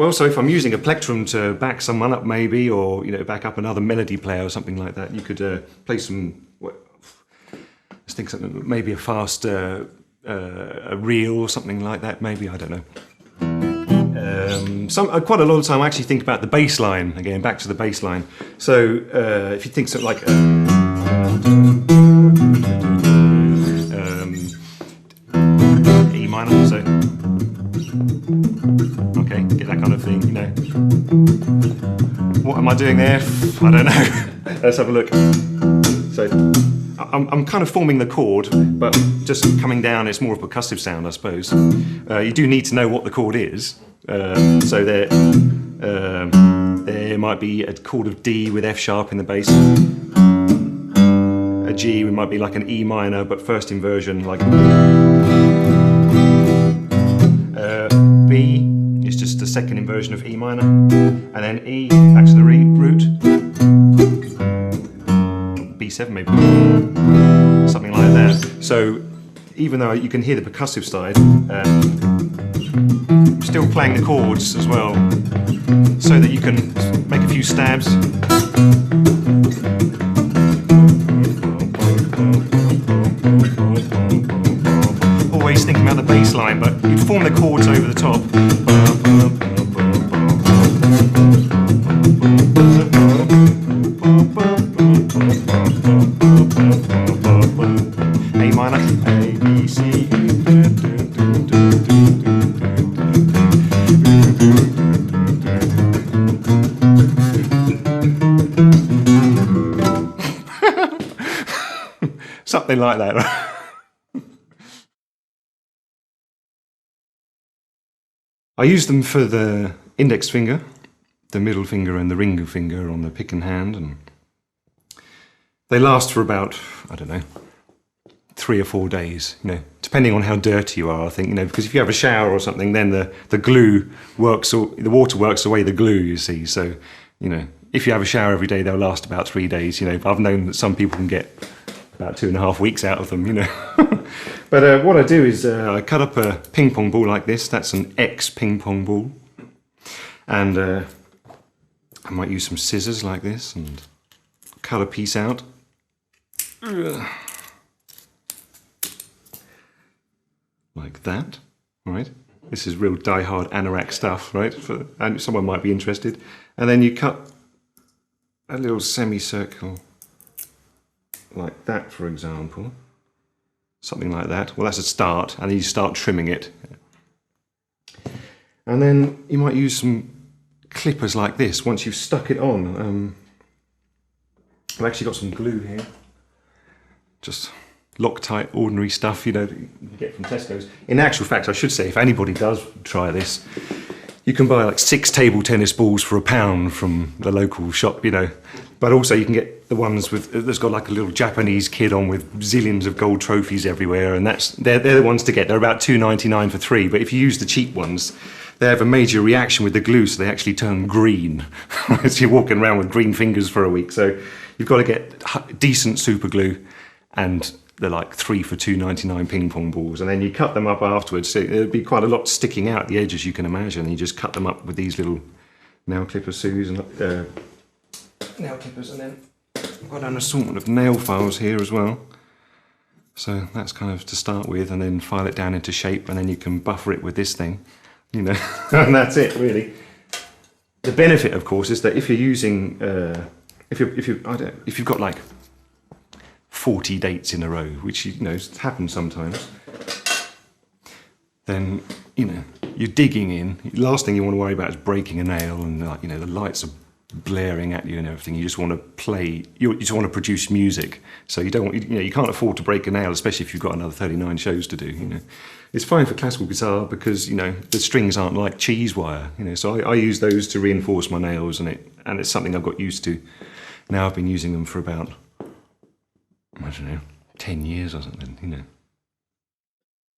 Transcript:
Well, so if I'm using a plectrum to back someone up maybe, or, you know, back up another melody player or something like that, you could play some, let's think something, maybe a fast a reel or something like that, maybe, I don't know. Quite a lot of time I actually think about the bass line, again, back to the bass line. So if you think something like E minor, so okay, get that kind of thing, you know. What am I doing there? I don't know. Let's have a look. So I'm kind of forming the chord, but just coming down, it's more of a percussive sound, I suppose. You do need to know what the chord is. So there might be a chord of D with F sharp in the bass. A G might be like an E minor, but first inversion, like B is just a second inversion of E minor, and then E back to the root. B7 maybe, something like that. So even though you can hear the percussive side, I'm still playing the chords as well, so that you can make a few stabs. Always thinking about the bass line, but you'd form the chords over the top. A minor, A, B, C, something like that. I use them for the index finger, the middle finger and the ring finger on the pick and hand, and they last for about, I don't know, 3 or 4 days, you know, depending on how dirty you are, I think, you know, because if you have a shower or something, then the glue works, or the water works away the glue, you see. So, you know, if you have a shower every day, they'll last about 3 days, you know. I've known that some people can get about 2.5 weeks out of them, you know. But what I do is I cut up a ping pong ball like this. That's an X ping pong ball. And I might use some scissors like this and cut a piece out. Like that, right? This is real die-hard anorak stuff, right? And someone might be interested. And then you cut a little semicircle like that, for example. Something like that. Well, that's a start, and then you start trimming it. And then you might use some clippers like this once you've stuck it on. I've actually got some glue here. Just Loctite, ordinary stuff, you know, that you can get from Tesco's. In actual fact, I should say, if anybody does try this, you can buy like 6 table tennis balls for £1 from the local shop, you know. But also you can get the ones with that's got like a little Japanese kid on with zillions of gold trophies everywhere, and they're the ones to get. They're about £2.99 for 3. But if you use the cheap ones, they have a major reaction with the glue, so they actually turn green. So you're walking around with green fingers for a week. So you've got to get decent super glue, and they're like 3 for £2.99 ping pong balls, and then you cut them up afterwards. So there'd be quite a lot sticking out the edges, you can imagine. You just cut them up with these little nail clippers, Susan. Nail clippers, and then I've got an assortment of nail files here as well. So that's kind of to start with, and then file it down into shape, and then you can buffer it with this thing, you know, and that's it really. The benefit, of course, is that if you're using, if you've got like 40 dates in a row, which, you know, happens sometimes, then, you know, you're digging in. The last thing you want to worry about is breaking a nail, and, like, you know, the lights are blaring at you and everything. You just want to play, you just want to produce music. So you don't want, you know, you can't afford to break a nail, especially if you've got another 39 shows to do, you know. It's fine for classical guitar because, you know, the strings aren't like cheese wire, you know, so I use those to reinforce my nails, and it's something I've got used to. Now I've been using them for about, I don't know, 10 years or something, you know.